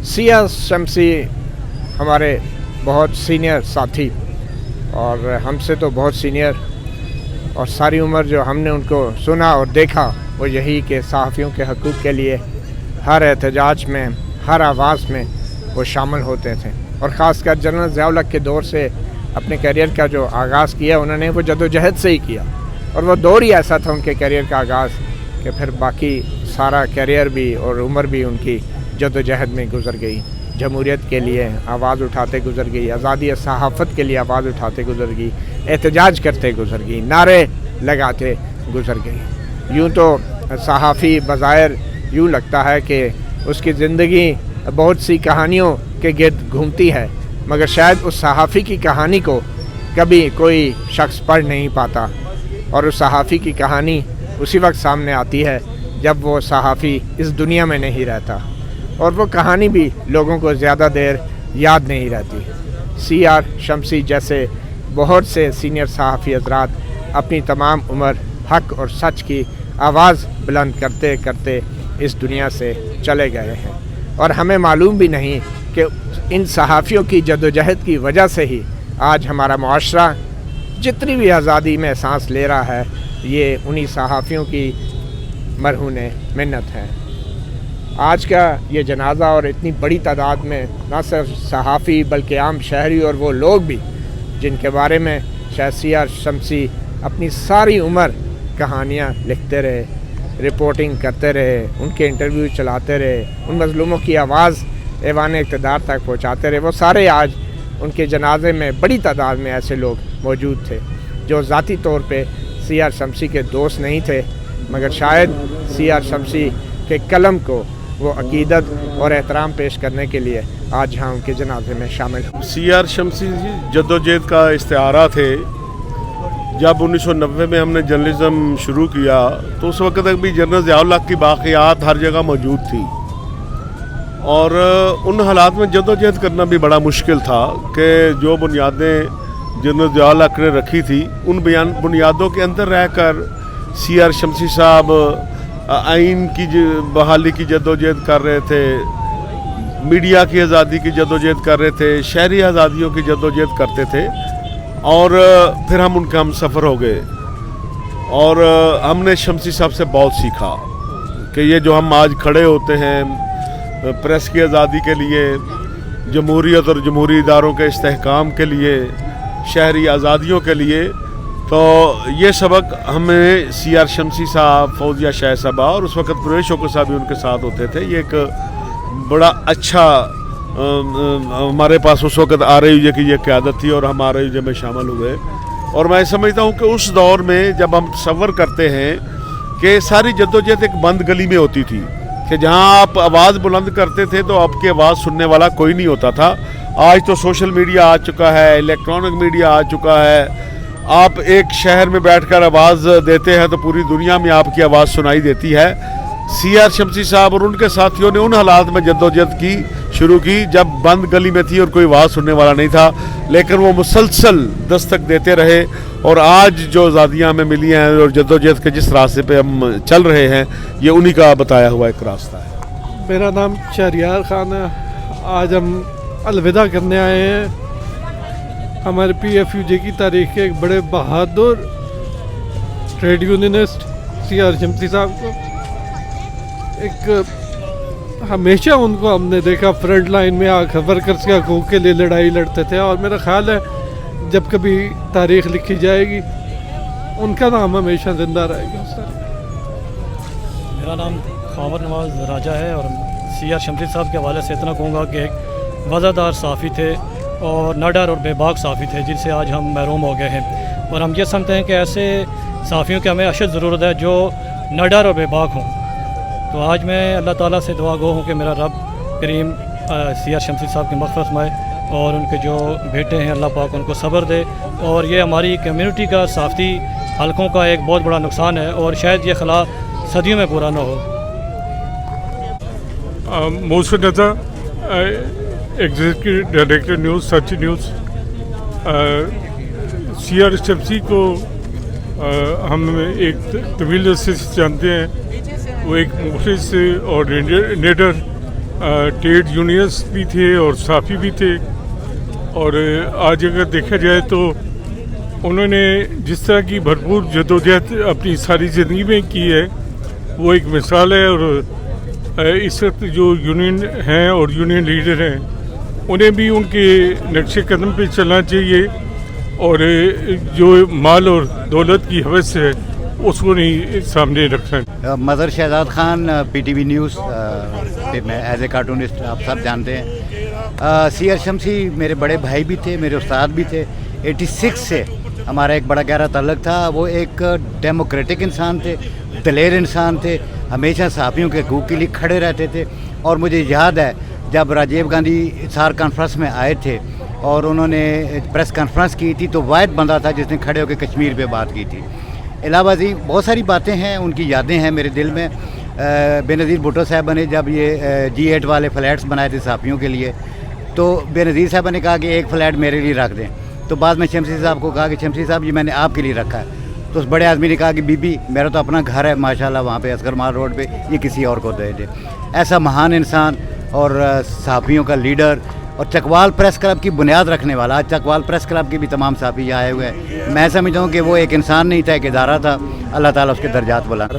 सिया शमसी हमारे बहुत सीनियर साथी और हमसे तो बहुत सीनियर, और सारी उम्र जो हमने उनको सुना और देखा वो यही कि सहाफ़ियों के हकूक़ के लिए हर एहतजाज में, हर आवाज़ में वो शामिल होते थे। और ख़ासकर जनरल ज़िया-उल-हक़ के दौर से अपने करियर का जो आगाज़ किया उन्होंने वो जदोजहद से ही किया, और वो दौर ही ऐसा था उनके करियर का आगाज़ कि फिर बाकी सारा करियर भी और उम्र भी उनकी जदोजहद में गुज़र गई। जमहूरियत के लिए आवाज़ उठाते गुज़र गई, आज़ादी सहाफ़त के लिए आवाज़ उठाते गुज़र गई, एहतजाज करते गुज़र गई, नारे लगाते गुज़र गई। यूँ तो सहाफ़ी बज़ाहिर यूँ लगता है कि उसकी ज़िंदगी बहुत सी कहानियों के गिर्द घूमती है, मगर शायद उस सहाफ़ी की कहानी को कभी कोई शख्स पढ़ नहीं पाता, और उस सहाफ़ी की कहानी उसी वक्त सामने आती है जब वो सहाफ़ी इस दुनिया में नहीं रहता, और वो कहानी भी लोगों को ज़्यादा देर याद नहीं रहती। सीआर शमसी जैसे बहुत से सीनियर सहाफ़ी हज़रात अपनी तमाम उम्र हक़ और सच की आवाज़ बुलंद करते करते इस दुनिया से चले गए हैं, और हमें मालूम भी नहीं कि इन सहाफ़ियों की जदोजहद की वजह से ही आज हमारा मुआशरा जितनी भी आज़ादी में सांस ले रहा है, ये उन्हीं सहाफ़ियों की मरहून मिन्नत है। आज का ये जनाज़ा और इतनी बड़ी तादाद में न सिर्फ सहाफ़ी बल्कि आम शहरी और वो लोग भी जिनके बारे में शायद सीआर शमसी अपनी सारी उम्र कहानियाँ लिखते रहे, रिपोर्टिंग करते रहे, उनके इंटरव्यू चलाते रहे, उन मज़लूमों की आवाज़ ऐवान इक़्तिदार तक पहुँचाते रहे, वो सारे आज उनके जनाजे में बड़ी तादाद में ऐसे लोग मौजूद थे जो ज़ाती तौर पे सीआर शमसी के दोस्त नहीं थे, मगर शायद सीआर शमसी के कलम को वो अकीदत और एहतराम पेश करने के लिए आज यहाँ उनके जनाजे में शामिल हुए। सीआर शमसी जद्दोजहद का इस्तिआरा थे। जब 1990 में हमने जर्नलिज़म शुरू किया तो उस वक्त तक भी जनरल ज़िया-उल-हक़ की बाक़ियात हर जगह मौजूद थी, और उन हालात में जद्दोजहद करना भी बड़ा मुश्किल था कि जो बुनियादें जनरल ज़िया-उल-हक़ ने रखी थी उन बुनियादों के अंदर रहकर सीआर शमसी साहब आइन की बहाली की जद्दोजहद कर रहे थे, मीडिया की आज़ादी की जद्दोजहद कर रहे थे, शहरी आज़ादियों की जद्दोजहद करते थे, और फिर हम उनके हम सफ़र हो गए, और हमने शमसी साहब से बहुत सीखा कि ये जो हम आज खड़े होते हैं प्रेस की आज़ादी के लिए, जमहूरियत और जमहूरी इदारों के इस्तेहकाम के लिए, शहरी आज़ादियों के लिए, तो ये सबक हमें सीआर शमसी साहब, फौजिया शाह साहबा और उस वक्त प्रवेश शौकत साहब भी उनके साथ होते थे। ये एक बड़ा अच्छा हमारे पास उस वक्त RIUJ की ये क़यादत थी और हम RIUJ में शामिल हुए, और मैं समझता हूँ कि उस दौर में जब हम तसव्वुर करते हैं कि सारी जद्दोजहद एक बंद गली में होती थी कि जहाँ आप आवाज़ बुलंद करते थे तो आपकी आवाज़ सुनने वाला कोई नहीं होता था। आज तो सोशल मीडिया आ चुका है, इलेक्ट्रॉनिक मीडिया आ चुका है, आप एक शहर में बैठकर आवाज़ देते हैं तो पूरी दुनिया में आपकी आवाज़ सुनाई देती है। सीआर शमसी साहब और उनके साथियों ने उन हालात में जद्दोजहद की शुरू की जब बंद गली में थी और कोई आवाज़ सुनने वाला नहीं था, लेकिन वो मुसलसल दस्तक देते रहे, और आज जो आज़ादियाँ हमें मिली हैं और जद्दोजहद के जिस रास्ते पे हम चल रहे हैं ये उन्हीं का बताया हुआ एक रास्ता है। मेरा नाम शहरियार खान है। आज हम अलविदा करने आए हैं हमारे PFUJ की तारीख के एक बड़े बहादुर ट्रेड यूनियनिस्ट सीआर शमसी साहब को। एक हमेशा उनको हमने देखा फ्रंट लाइन में आकर वर्कर्स के हकूक़ के लिए लड़ाई लड़ते थे, और मेरा ख्याल है जब कभी तारीख़ लिखी जाएगी उनका नाम हमेशा ज़िंदा रहेगा। मेरा नाम ख़ावर नवाज़ राजा है, और सीआर शमसी साहब के हवाले से इतना कहूँगा कि एक वज़ादार सहाफ़ी थे और निडर और बेबाक सहाफ़ी थे जिनसे आज हम महरूम हो गए हैं, और हम ये समझते हैं कि ऐसे सहाफ़ियों की हमें अशद ज़रूरत है जो निडर और बेबाक हों। तो आज मैं अल्लाह ताला से दुआ गो हूँ कि मेरा रब करीम सीआर शमसी साहब की मग़फ़िरत फरमाए, और उनके जो बेटे हैं अल्लाह पाक उनको सब्र दे, और ये हमारी कम्युनिटी का सहाफ़ी हलकों का एक बहुत बड़ा नुकसान है, और शायद ये खला सदियों में पूरा ना हो। मोहसिन रज़ा, एग्जीक्यूटिव डायरेक्टर न्यूज़, सच न्यूज़। सीआर शमसी को हम एक तवील अरसे से जानते हैं। वो एक मुखलिस और निडर ट्रेड यूनियंस भी थे और साफ़ी भी थे। और आज अगर देखा जाए तो उन्होंने जिस तरह की भरपूर जदोजहद अपनी सारी ज़िंदगी में की है वो एक मिसाल है। और इस वक्त जो यूनियन हैं और यूनियन लीडर हैं उन्हें भी उनके नक्शे कदम पे चलना चाहिए और जो माल और दौलत की हवस है उसको नहीं सामने रखना। मदर शहजाद खान, PTV न्यूज़ पे मैं एज ए कार्टूनिस्ट, आप सब जानते हैं। सीआर शमसी मेरे बड़े भाई भी थे, मेरे उस्ताद भी थे। 86 से हमारा एक बड़ा गहरा ताल्लुक़ था। वो एक डेमोक्रेटिक इंसान थे, दलेर इंसान थे, हमेशा सहाफ़ियों के हकूक़ के लिए खड़े रहते थे। और मुझे याद है जब राजीव गांधी सार कॉन्फ्रेंस में आए थे और उन्होंने प्रेस कॉन्फ्रेंस की थी तो वाहिद बंदा था जिसने खड़े होकर कश्मीर पे बात की थी। अलावा जी बहुत सारी बातें हैं, उनकी यादें हैं मेरे दिल में। बेनज़ीर भुट्टो साहब ने जब ये G8 वाले फ्लैट्स बनाए थे सहाफ़ियों के लिए तो बेनज़ीर साहब ने कहा कि एक फ़्लैट मेरे लिए रख दें। तो बाद में शमसी साहब को कहा कि शमसी साहब ये मैंने आपके लिए रखा है। तो उस बड़े आदमी ने कहा कि बीबी मेरा तो अपना घर है माशाल्लाह वहाँ पे असगर मार रोड पे, ये किसी और को दे दे। ऐसा महान इंसान और सहाफ़ियों का लीडर और चकवाल प्रेस क्लब की बुनियाद रखने वाला। आज चकवाल प्रेस क्लब के भी तमाम सहाफ़ी यहाँ आए हुए हैं। मैं समझता हूँ कि वो एक इंसान नहीं था, एक इदारा था। अल्लाह ताला उसके दर्जात बुलंद।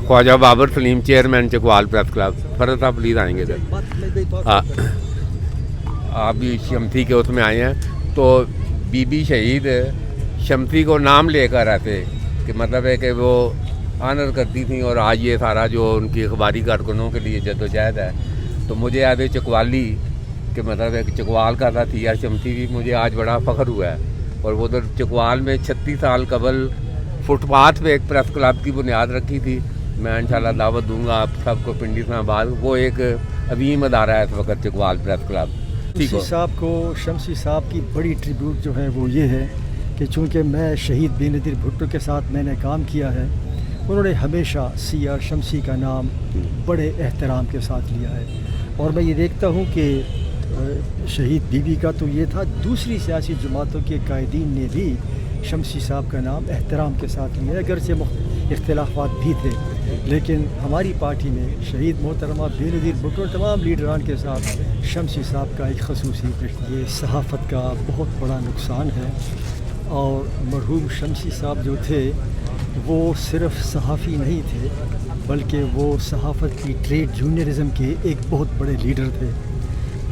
Khawaja Babar Saleem, chairman Chakwal press club. Farad साहब प्लीज़ आएंगे इधर। आप भी शमसी के उसमें आए हैं तो बीबी शहीद शमसी को नाम लेकर आते कि मतलब है कि वो आनर करती थी। और आज ये सारा जो उनकी अखबारी कारकुनों के लिए जद्दोजहद है तो मुझे याद है चकवाली कि मतलब एक चकवाल का था सीआर शमसी भी मुझे आज बड़ा फ़ख्र हुआ है। और वो उधर चकवाल में 36 साल कबल फुटपाथ पे एक प्रेस क्लब की बुनियाद रखी थी। मैं इंशाल्लाह दावत दूंगा आप सबको पिंडी इस्लामाबाद। वो एक अवीम अदारा है इस वक्त चकवाल प्रेस क्लब। शमसी साहब को, शमसी साहब की बड़ी ट्रिब्यूट जो है वो ये है कि चूँकि मैं शहीद बेनज़ीर भुट्टो के साथ मैंने काम किया है, उन्होंने हमेशा सीआर शमसी का नाम बड़े एहतराम के साथ लिया है। और मैं ये देखता हूँ कि शहीद बीबी का तो ये था, दूसरी सियासी जमातों के कायदीन ने भी शमसी साहब का नाम एहतराम के साथ लिया, अगरचे इख्तिलाफ़ात भी थे। लेकिन हमारी पार्टी में शहीद मोहतरमा बेनज़ीर भुट्टो तमाम लीडरान के साथ शमसी साहब का एक खसूसी रिश्ता। ये सहाफ़त का बहुत बड़ा नुकसान है। और मरहूम शमसी साहब जो थे वो सिर्फ़ सहाफ़ी नहीं थे बल्कि वो सहाफ़त की ट्रेड यूनियनिज़म के एक बहुत बड़े लीडर थे।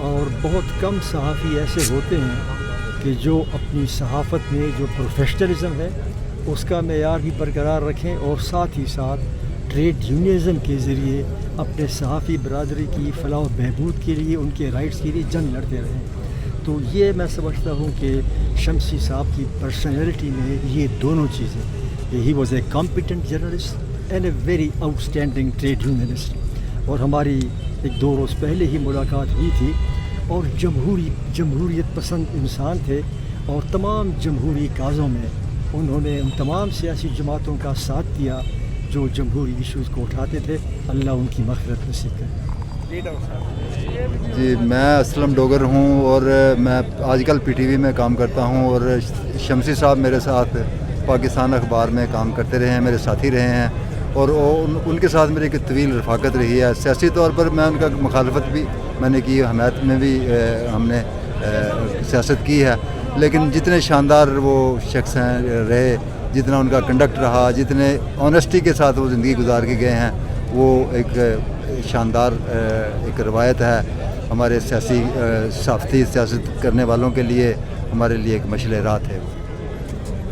और बहुत कम सहाफ़ी ऐसे होते हैं कि जो अपनी सहाफ़त में जो प्रोफेशनलिज़म है उसका मेयार भी बरकरार रखें और साथ ही साथ ट्रेड यूनियनिज़म के ज़रिए अपने सहाफ़ी बरादरी की फ़लाह बहबूद के लिए, उनके राइट्स के लिए जंग लड़ते रहें। तो ये मैं समझता हूँ कि शमसी साहब की पर्सनैलिटी में ये दोनों चीज़ें, he was a competent journalist and a very outstanding trade unionist. और हमारी एक 2 रोज़ पहले ही मुलाकात हुई थी और जमहूरियत पसंद इंसान थे और तमाम जमहूरी काज़ों में उन्होंने उन तमाम सियासी जमातों का साथ दिया जो जमहूरी इशूज़ को उठाते थे। अल्लाह उनकी मग़फ़िरत नसीब करे। जी, मैं असलम डोगर हूँ और मैं आजकल PTV में काम करता हूँ। और शमसी साहब मेरे साथ पाकिस्तान अखबार में काम करते रहे हैं, मेरे साथी रहे हैं और उनके साथ मेरी एक तवील रफ़ाकत रही है। सियासी तौर पर मैं उनका मुखालफत भी मैंने की, हमायत में भी हमने सियासत की है। लेकिन जितने शानदार वो शख्स हैं रहे, जितना उनका कंडक्ट रहा, जितने ऑनेस्टी के साथ वो ज़िंदगी गुजार के गए हैं, वो एक शानदार एक रवायत है हमारे सियासी सहाफ़ती सियासत करने वालों के लिए, हमारे लिए एक मशअल राह है।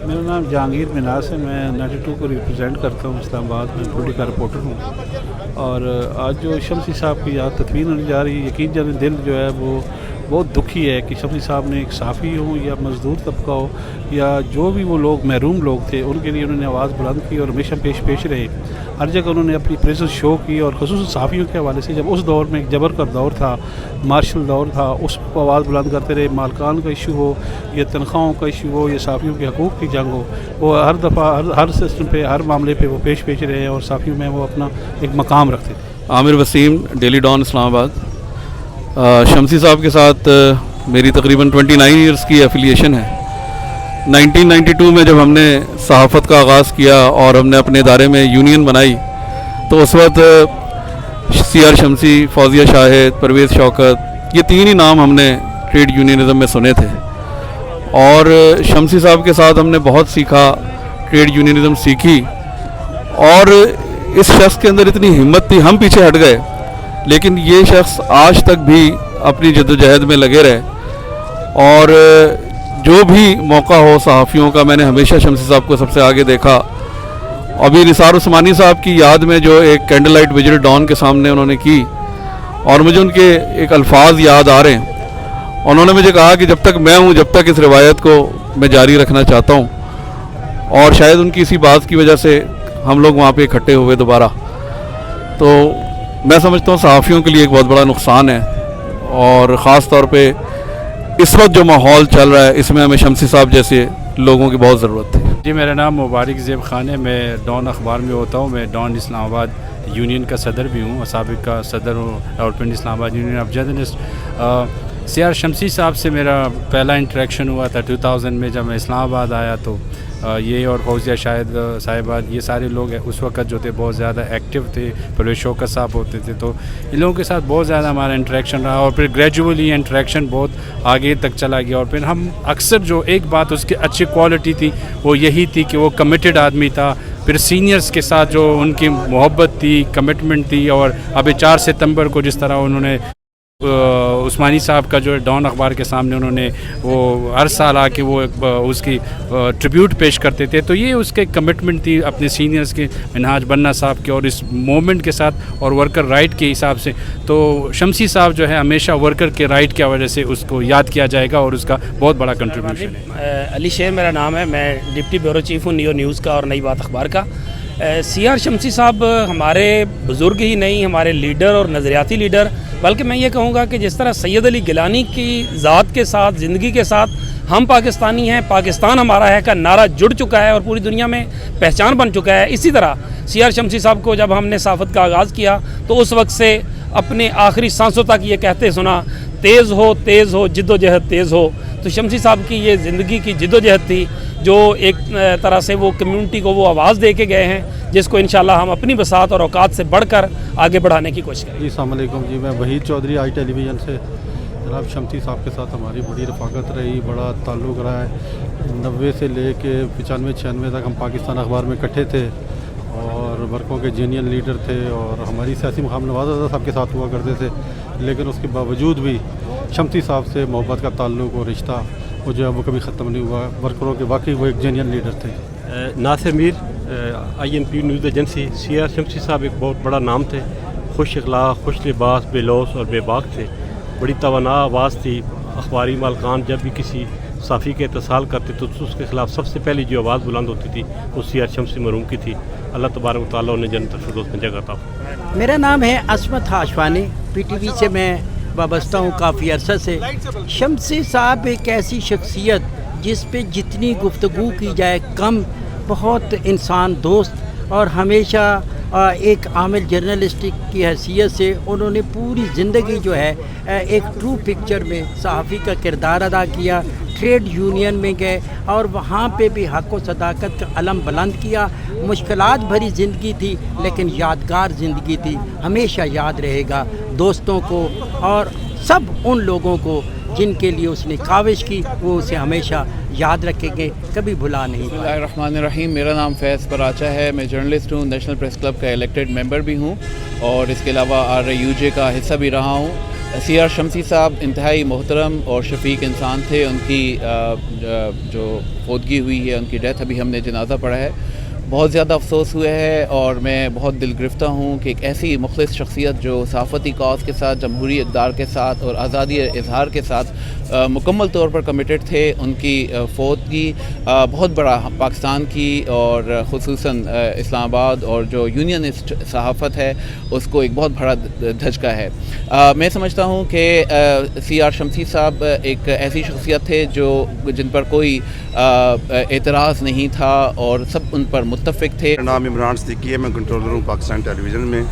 मेरा नाम जहांगीर मिनास है, मैं 92 को रिप्रेजेंट करता हूँ इस्लामाबाद में, पॉलिटिकल रिपोर्टर हूँ। और आज जो शमसी साहब की याद तदफीन होने जा रही है, यकीन जाने दिल जो है वो बहुत दुखी है कि शमसी साहब ने एक सहाफ़ी हो या मज़दूर तबका हो या जो भी वो लोग महरूम लोग थे उनके लिए उन्होंने आवाज़ बुलंद की और हमेशा पेश रहे। हर जगह उन्होंने अपनी प्रेजेंस शो की और ख़ुसूसन सहाफ़ियों के हवाले से जब उस दौर में एक जबर का दौर था, मार्शल दौर था, उस पर आवाज़ बुलंद करते रहे। मालकान का इशू हो या तनख्वाहों का इशू हो या सहाफ़ियों के हकूक़ की जंग हो, वो हर दफ़ा हर सिस्टम पे, हर मामले पे वो पेश रहे और सहाफ़ियों में वो अपना एक मकाम रखते थे। आमिर वसीम, डेली डॉन इस्लामाबाद। शमसी साहब के साथ मेरी तकरीबन 29 ईयर्स की एफिलिएशन है। 1992 में जब हमने सहाफ़त का आगाज़ किया और हमने अपने इदारे में यूनियन बनाई तो उस वक्त सी आर शमसी, फौजिया शाहिद, परवेज़ शौकत, ये 3 ही नाम हमने ट्रेड यूनियनिज़म में सुने थे। और शमसी साहब के साथ हमने बहुत सीखा, ट्रेड यूनियनिज़म सीखी, और इस शख्स के अंदर इतनी हिम्मत थी, हम पीछे हट गए, लेकिन ये शख्स आज तक भी अपनी जद्दोजहद में लगे रहे। और जो भी मौका हो सहाफ़ियों का, मैंने हमेशा शमसी साहब को सबसे आगे देखा। अभी निसार उस्मानी साहब की याद में जो एक कैंडल लाइट विजिल डॉन के सामने उन्होंने की, और मुझे उनके एक अल्फाज याद आ रहे हैं। उन्होंने मुझे कहा कि जब तक मैं हूँ, जब तक इस रिवायत को मैं जारी रखना चाहता हूँ। और शायद उनकी इसी बात की वजह से हम लोग वहाँ पे इकट्ठे हुए दोबारा। तो मैं समझता हूँ सहाफ़ियों के लिए एक बहुत बड़ा नुकसान है, और ख़ास तौर पे इस वक्त जो माहौल चल रहा है, इसमें हमें शमसी साहब जैसे लोगों की बहुत ज़रूरत है। जी, मेरा नाम मुबारक ज़ेब खान है, मैं डॉन अखबार में होता हूँ। मैं डॉन इस्लामाबाद यूनियन का सदर भी हूँ, साबिक़ का सदर हूँ Rawalpindi Islamabad union of journalist. C R Shamsi साहब से मेरा पहला इंटरेक्शन हुआ था 2000 में, जब मैं इस्लामाबाद आया। तो ये और फौजिया शाहिद साहिबा, ये सारे लोग उस वक्त जो थे बहुत ज़्यादा एक्टिव थे। परवेज़ शौकत साहब होते थे, तो इन लोगों के साथ बहुत ज़्यादा हमारा इंटरेक्शन रहा, और फिर ग्रेजुअली इंटरेक्शन बहुत आगे तक चला गया। और फिर हम अक्सर जो एक बात उसकी अच्छी क्वालिटी थी वो यही थी कि वो कमिटेड आदमी था। फिर सीनियर्स के साथ जो उनकी मोहब्बत थी, कमिटमेंट थी, और अभी 4 सितंबर को जिस तरह उन्होंने उस्मानी साहब का जो डॉन अखबार के सामने उन्होंने वो हर साल आके वो उसकी ट्रिब्यूट पेश करते थे, तो ये उसके कमिटमेंट थी अपने सीनियर्स के, मिनहाज बन्ना साहब के, और इस मूवमेंट के साथ और वर्कर राइट के हिसाब से। तो शमसी साहब जो है हमेशा वर्कर के राइट की वजह से उसको याद किया जाएगा, और उसका बहुत बड़ा कंट्रीब्यूशन है। अली शेर मेरा नाम है, मैं डिप्टी ब्यूरो चीफ़ हूँ नियो न्यूज़ का और नई बात अखबार का। सी आर शमसी साहब हमारे बुज़ुर्ग ही नहीं, हमारे लीडर और नज़रियाती लीडर, बल्कि मैं ये कहूँगा कि जिस तरह सैयद अली गिलानी की ज़ात के साथ, ज़िंदगी के साथ हम पाकिस्तानी हैं, पाकिस्तान हमारा है का नारा जुड़ चुका है और पूरी दुनिया में पहचान बन चुका है, इसी तरह सी आर शमसी साहब को जब हमने सहाफ़त का आगाज़ किया तो उस वक्त से अपने आखिरी सांसों तक ये कहते सुना, तेज़ हो जिद्दोजहद तेज़ हो। तो शमसी साहब की ये ज़िंदगी की जिद्दोजहद थी, जो एक तरह से वो कम्युनिटी को वो आवाज़ दे के गए हैं, जिसको इंशाल्लाह हम अपनी बसात और औकात से बढ़कर आगे बढ़ाने की कोशिश करेंगे। अस्सलाम वालेकुम जी, मैं वहीद चौधरी, आई टेलीविज़न से। जनाब शमसी साहब के साथ हमारी बड़ी रफ़ाकत रही, बड़ा ताल्लुक़ रहा है। 90 से ले कर 95-96 तक हम पाकिस्तान अखबार में इकट्ठे थे, और वर्कों के यूनियन लीडर थे, और हमारी सियासी मुकाम नवाज़ साहब के साथ हुआ करते थे। लेकिन उसके बावजूद भी शमसी साहब से मोहब्बत का ताल्लुक़ और रिश्ता वो जो है वो कभी ख़त्म नहीं हुआ। वर्करों के वाकई वो एक जेन्युइन लीडर थे। Nasir Mir, INP news agency. C R Shamsi साहब एक बहुत बड़ा नाम थे, खुश अखलाक, खुश लिबास, बेलौस और बेबाक थे। बड़ी तवाना आवाज़ थी। अखबारी मालकान जब भी किसी साफ़ी के इत्तिसाल करते तो उसके ख़िलाफ़ सबसे पहली जो आवाज़ बुलंद होती थी वो सी आर शमसी मरहूम की थी। अल्लाह तबारक व तआला उन्हें जन्नत फिरदौस में जगह अता फरमाए। मेरा नाम है असमत हाशवानी, PTV से मैं वाबस्ता हूँ काफ़ी अरसा से। शमसी साहब एक ऐसी शख्सियत जिस पे जितनी गुफ्तगू की जाए कम, बहुत इंसान दोस्त, और हमेशा एक आमिल जर्नलिस्ट की हैसियत से उन्होंने पूरी ज़िंदगी जो है एक ट्रू पिक्चर में सहाफ़ी का किरदार अदा किया। ट्रेड यूनियन में गए और वहाँ पे भी हक़ व सदाकत का अलम बुलंद किया। मुश्किलात भरी ज़िंदगी थी लेकिन यादगार ज़िंदगी थी, हमेशा याद रहेगा दोस्तों को और सब उन लोगों को जिनके लिए उसने काविश की, वो उसे हमेशा याद रखेंगे, कभी भुला नहीं। बिस्मिल्लाहिर्रहमानिर्रहीम, मेरा नाम फैज़ पराचा है, मैं जर्नलिस्ट हूँ, नेशनल प्रेस क्लब का इलेक्टेड मेंबर भी हूँ और इसके अलावा RUJ का हिस्सा भी रहा हूँ। सी आर शमसी साहब इंतहाई मोहतरम और शफीक इंसान थे। उनकी जो फौतगी हुई है, उनकी डेथ अभी हमने जनाजा पढ़ा है, बहुत ज़्यादा अफसोस हुआ है और मैं बहुत दिल गिरफ्ता हूँ कि एक ऐसी मुखलिस शख्सियत जो सहाफ़ती कॉज के साथ, जमहूरी इक़दार के साथ और आज़ादी इजहार के साथ मुकम्मल तौर पर कमिटेड थे, उनकी फौतगी बहुत बड़ा पाकिस्तान की और ख़ुसूसन इस्लामाबाद और जो यूनियनिस्ट सहाफ़त है उसको एक बहुत बड़ा धचका है। मैं समझता हूँ कि सी आर शमसी साहब एक ऐसी शख्सियत थे जो जिन पर कोई एतराज़ नहीं था और सब उन पर मुत्तफ़िक थे। मेरा नाम इमरान सिद्दीकी है, मैं कंट्रोलर हूँ पाकिस्तान टेलीविज़न में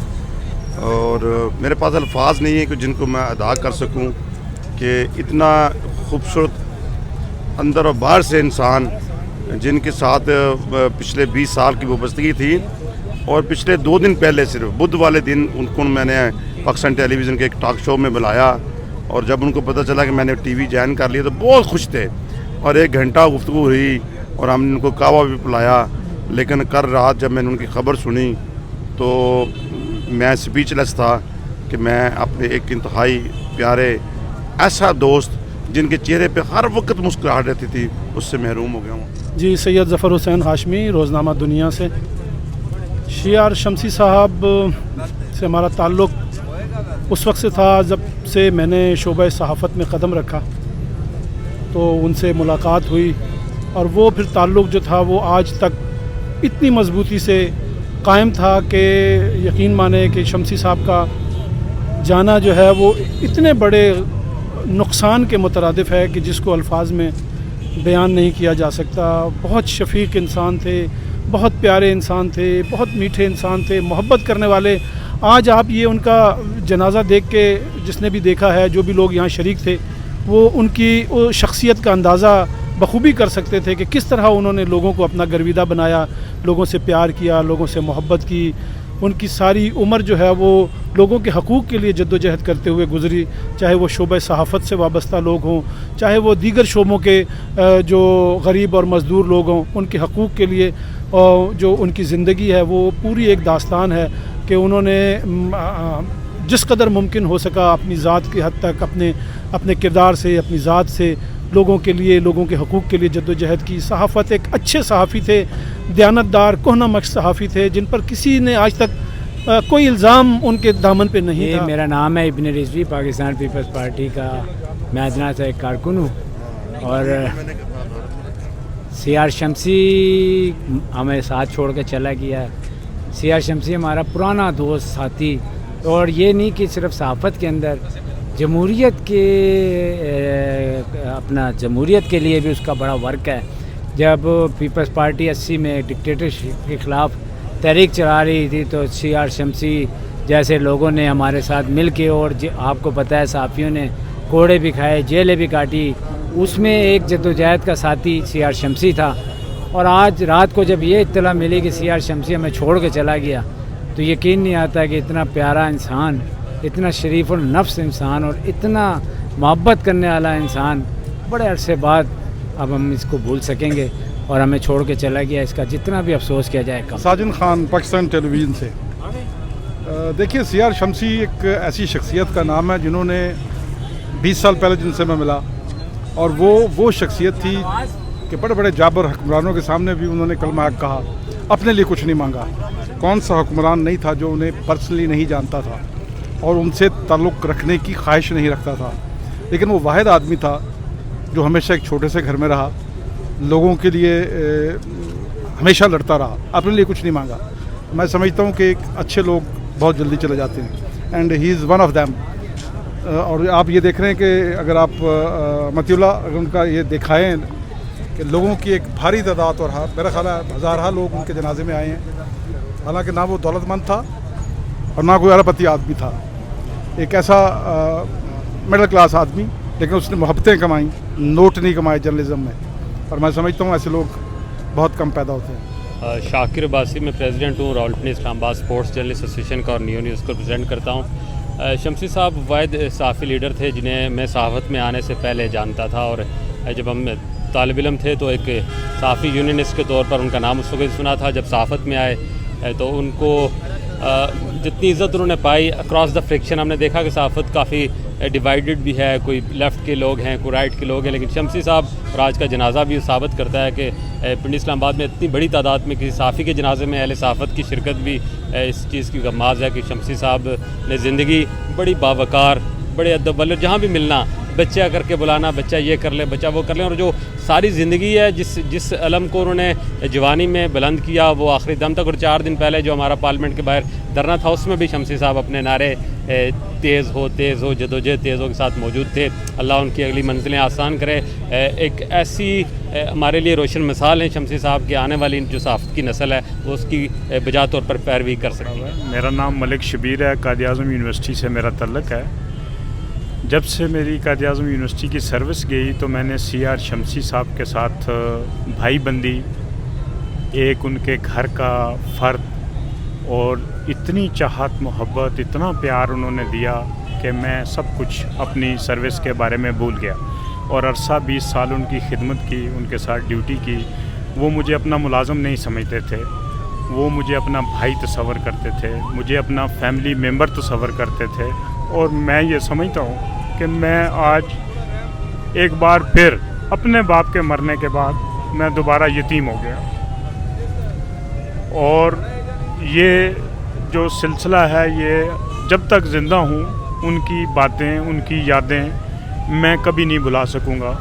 और मेरे पास अल्फाज नहीं है कि जिनको मैं अदा कर सकूँ कि इतना खूबसूरत अंदर और बाहर से इंसान जिनके साथ पिछले 20 साल की वाबस्तगी थी اور پچھلے 2 دن پہلے صرف بدھ والے دن ان کو میں نے پاکستان ٹیلی ویژن کے ایک ٹاک شو میں بلایا، اور جب ان کو پتہ چلا کہ میں نے ٹی وی جوائن کر لیا تو بہت خوش تھے، اور 1 گھنٹہ گفتگو ہوئی اور ہم نے ان کو کعوہ بھی پلایا. لیکن کل رات جب میں نے ان کی خبر سنی تو میں سپیچ لیس تھا کہ میں اپنے ایک انتہائی پیارے ایسا دوست جن کے چہرے پہ ہر وقت مسکراہٹ رہتی تھی اس سے محروم ہو گیا ہوں. جی، سید ظفر حسین ہاشمی، روزنامہ دنیا سے. شیار شمسی صاحب سے ہمارا تعلق اس وقت سے تھا جب سے میں نے شعبہ صحافت میں قدم رکھا، تو ان سے ملاقات ہوئی، اور وہ پھر تعلق جو تھا وہ آج تک اتنی مضبوطی سے قائم تھا کہ یقین مانیں کہ شمسی صاحب کا جانا جو ہے وہ اتنے بڑے نقصان کے مترادف ہے کہ جس کو الفاظ میں بیان نہیں کیا جا سکتا. بہت شفیق انسان تھے، بہت پیارے انسان تھے، بہت میٹھے انسان تھے، محبت کرنے والے. آج آپ یہ ان کا جنازہ دیکھ کے، جس نے بھی دیکھا ہے، جو بھی لوگ یہاں شریک تھے، وہ ان کی شخصیت کا اندازہ بخوبی کر سکتے تھے کہ کس طرح انہوں نے لوگوں کو اپنا گرویدہ بنایا، لوگوں سے پیار کیا، لوگوں سے محبت کی. ان کی ساری عمر جو ہے وہ لوگوں کے حقوق کے لیے جد و جہد کرتے ہوئے گزری، چاہے وہ شعبہ صحافت سے وابستہ لوگ ہوں، چاہے وہ دیگر شعبوں کے جو غریب اور مزدور لوگ ہوں، ان کے حقوق کے لیے جو ان کی زندگی ہے وہ پوری ایک داستان ہے کہ انہوں نے جس قدر ممکن ہو سکا اپنی ذات کی حد تک اپنے کردار سے، اپنی ذات سے لوگوں کے لیے، لوگوں کے حقوق کے لیے جد و جہد کی. صحافت ایک اچھے صحافی تھے، دیانتدار، کہنہ مکش صحافی تھے، جن پر کسی نے آج تک کوئی الزام ان کے دامن پہ نہیں تھا. میرا نام ہے ابن رضوی، پاکستان پیپلز پارٹی کا میں ادنا سے ایک کارکن ہوں، اور سیار شمسی ہمیں ساتھ چھوڑ کے چلا گیا. سیار شمسی ہمارا پرانا دوست، ساتھی، اور یہ نہیں کہ صرف صحافت کے اندر، جمہوریت جمہوریت کے لیے بھی اس کا بڑا ورک ہے. جب پیپلز پارٹی 80 میں ڈکٹیٹرشپ کے خلاف تحریک چلا رہی تھی تو سیار شمسی جیسے لوگوں نے ہمارے ساتھ مل کے، اور آپ کو پتہ ہے صحافیوں نے کوڑے بھی کھائے، جیلیں بھی کاٹی، اس میں ایک جدوجہد کا ساتھی سیار شمسی تھا. اور آج رات کو جب یہ اطلاع ملی کہ سیار شمسی ہمیں چھوڑ کے چلا گیا تو یقین نہیں آتا کہ اتنا پیارا انسان، اتنا شریف النفس انسان اور اتنا محبت کرنے والا انسان بڑے عرصے بعد اب ہم اس کو بھول سکیں گے، اور ہمیں چھوڑ کے چلا گیا، اس کا جتنا بھی افسوس کیا جائے کم. ساجن خان، پاکستان ٹیلی ویژن سے. دیکھیے، سیار شمسی ایک ایسی شخصیت کا نام ہے جنہوں نے 20 سال پہلے جن سے میں ملا، اور وہ شخصیت تھی کہ بڑے بڑے جابر حکمرانوں کے سامنے بھی انہوں نے کلمہ حق کہا، اپنے لیے کچھ نہیں مانگا. کون سا حکمران نہیں تھا جو انہیں پرسنلی نہیں جانتا تھا اور ان سے تعلق رکھنے کی خواہش نہیں رکھتا تھا، لیکن وہ واحد آدمی تھا جو ہمیشہ ایک چھوٹے سے گھر میں رہا، لوگوں کے لیے ہمیشہ لڑتا رہا، اپنے لیے کچھ نہیں مانگا. میں سمجھتا ہوں کہ ایک اچھے لوگ بہت جلدی چلے جاتے ہیں، and he is one of them. اور آپ یہ دیکھ رہے ہیں کہ اگر آپ مطیع اللہ اگر ان کا یہ دکھائیں کہ لوگوں کی ایک بھاری تعداد، اور میرا خیال ہے ہزارہ لوگ ان کے جنازے میں آئے ہیں، حالانکہ نہ وہ دولت مند تھا اور نہ کوئی اربپتی آدمی تھا، ایک ایسا مڈل کلاس آدمی، لیکن اس نے محبتیں کمائیں، نوٹ نہیں کمائے جرنلزم میں، اور میں سمجھتا ہوں ایسے لوگ بہت کم پیدا ہوتے ہیں. شاکر عباسی، میں پریزیڈنٹ ہوں راولپنڈی اسلام آباد اسپورٹس جرنلسٹ ایسوسیشن کا، اور نیو نیوز کو پریزنٹ کرتا ہوں. شمسی صاحب واحد صحافی لیڈر تھے جنہیں میں صحافت میں آنے سے پہلے جانتا تھا، اور جب ہم طالب علم تھے تو ایک صحافی یونینسٹ کے طور پر ان کا نام اس وقت سنا تھا. جب صحافت میں آئے تو ان کو جتنی عزت انہوں نے پائی اکراس دا فرکشن، ہم نے دیکھا کہ صحافت کافی ڈیوائیڈڈ بھی ہے، کوئی لیفٹ کے لوگ ہیں، کوئی رائٹ کے لوگ ہیں، لیکن شمسی صاحب اور آج کا جنازہ بھی ثابت کرتا ہے کہ پنڈی اسلام آباد میں اتنی بڑی تعداد میں کسی صحافی کے جنازے میں اہل صحافت کی شرکت بھی اس چیز کی غماز ہے کہ شمسی صاحب نے زندگی بڑی باوقار، بڑے ادب والے، جہاں بھی ملنا بچہ کر کے بلانا، بچہ یہ کر لے، بچہ وہ کر لیں، اور جو ساری زندگی ہے جس علم کو انہوں نے جوانی میں بلند کیا وہ آخری دم تک. اور 4 دن پہلے جو ہمارا پارلیمنٹ کے باہر دھرنا تھا اس میں بھی شمسی صاحب اپنے نعرے تیز ہو جدوجہد تیز ہو کے ساتھ موجود تھے. اللہ ان کی اگلی منزلیں آسان کرے. ایک ایسی ہمارے لیے روشن مثال ہیں شمسی صاحب کے، آنے والی جو صحافت کی نسل ہے وہ اس کی بجا طور پر پیروی کر سکتی ہے. میرا نام ملک شبیر ہے، قائد اعظم یونیورسٹی سے میرا تعلق ہے. جب سے میری قائد اعظم یونیورسٹی کی سروس گئی تو میں نے سیار شمسی صاحب کے ساتھ بھائی بندی، ایک ان کے گھر کا فرد और इतनी चाहत मोहब्बत, इतना प्यार उन्होंने दिया कि मैं सब कुछ अपनी सर्विस के बारे में भूल गया। और अरसा 20 साल उनकी खिदमत की, उनके साथ ड्यूटी की। वो मुझे अपना मुलाजम नहीं समझते थे, वो मुझे अपना भाई तस्वर करते थे, मुझे अपना फैमिली मेम्बर तस्वर करते थे। और मैं ये समझता हूँ कि मैं आज एक बार फिर अपने बाप के मरने के बाद मैं दोबारा यतीम हो गया। और ये जो सिलसिला है, ये जब तक ज़िंदा हूँ उनकी बातें, उनकी यादें मैं कभी नहीं भुला सकूँगा।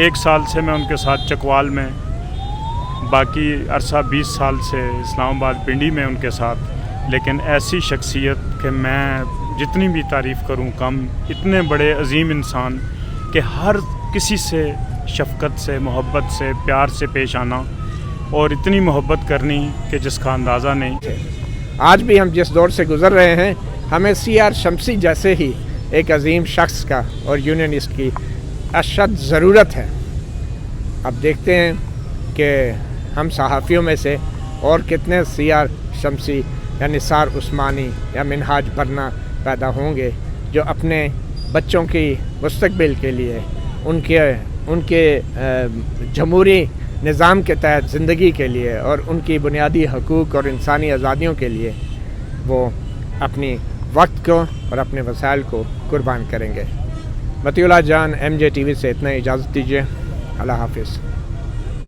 1 साल से मैं उनके साथ चकवाल में, बाकी अरसा 20 साल से इस्लामाबाद पिंडी में उनके साथ। लेकिन ऐसी शख्सियत कि मैं जितनी भी तारीफ़ करूं कम, इतने बड़े अजीम इंसान कि हर किसी से शफ़क़त से, मोहब्बत से, प्यार से पेश आना और इतनी मोहब्बत करनी कि जिसका अंदाज़ा नहीं। आज भी हम जिस दौर से गुज़र रहे हैं, हमें CR शम्सी जैसे ही एक अजीम शख्स का और यूनियनिस्ट की अशद ज़रूरत है। अब देखते हैं कि हम सहाफ़ियों में से और कितने CR शम्सी या निसार उस्मानी या मिनहाज बरना पैदा होंगे जो अपने बच्चों की मुस्तक़बिल के लिए, उनके जमहूरी निज़ाम के तहत ज़िंदगी के लिए और उनकी बुनियादी हकूक़ और इंसानी आज़ादियों के लिए वो अपनी वक्त को और अपने वसाइल को कुर्बान करेंगे। मतीउल्लाह जान, MJ TV से इतना इजाज़त दीजिए। अल्लाह हाफ़िज़।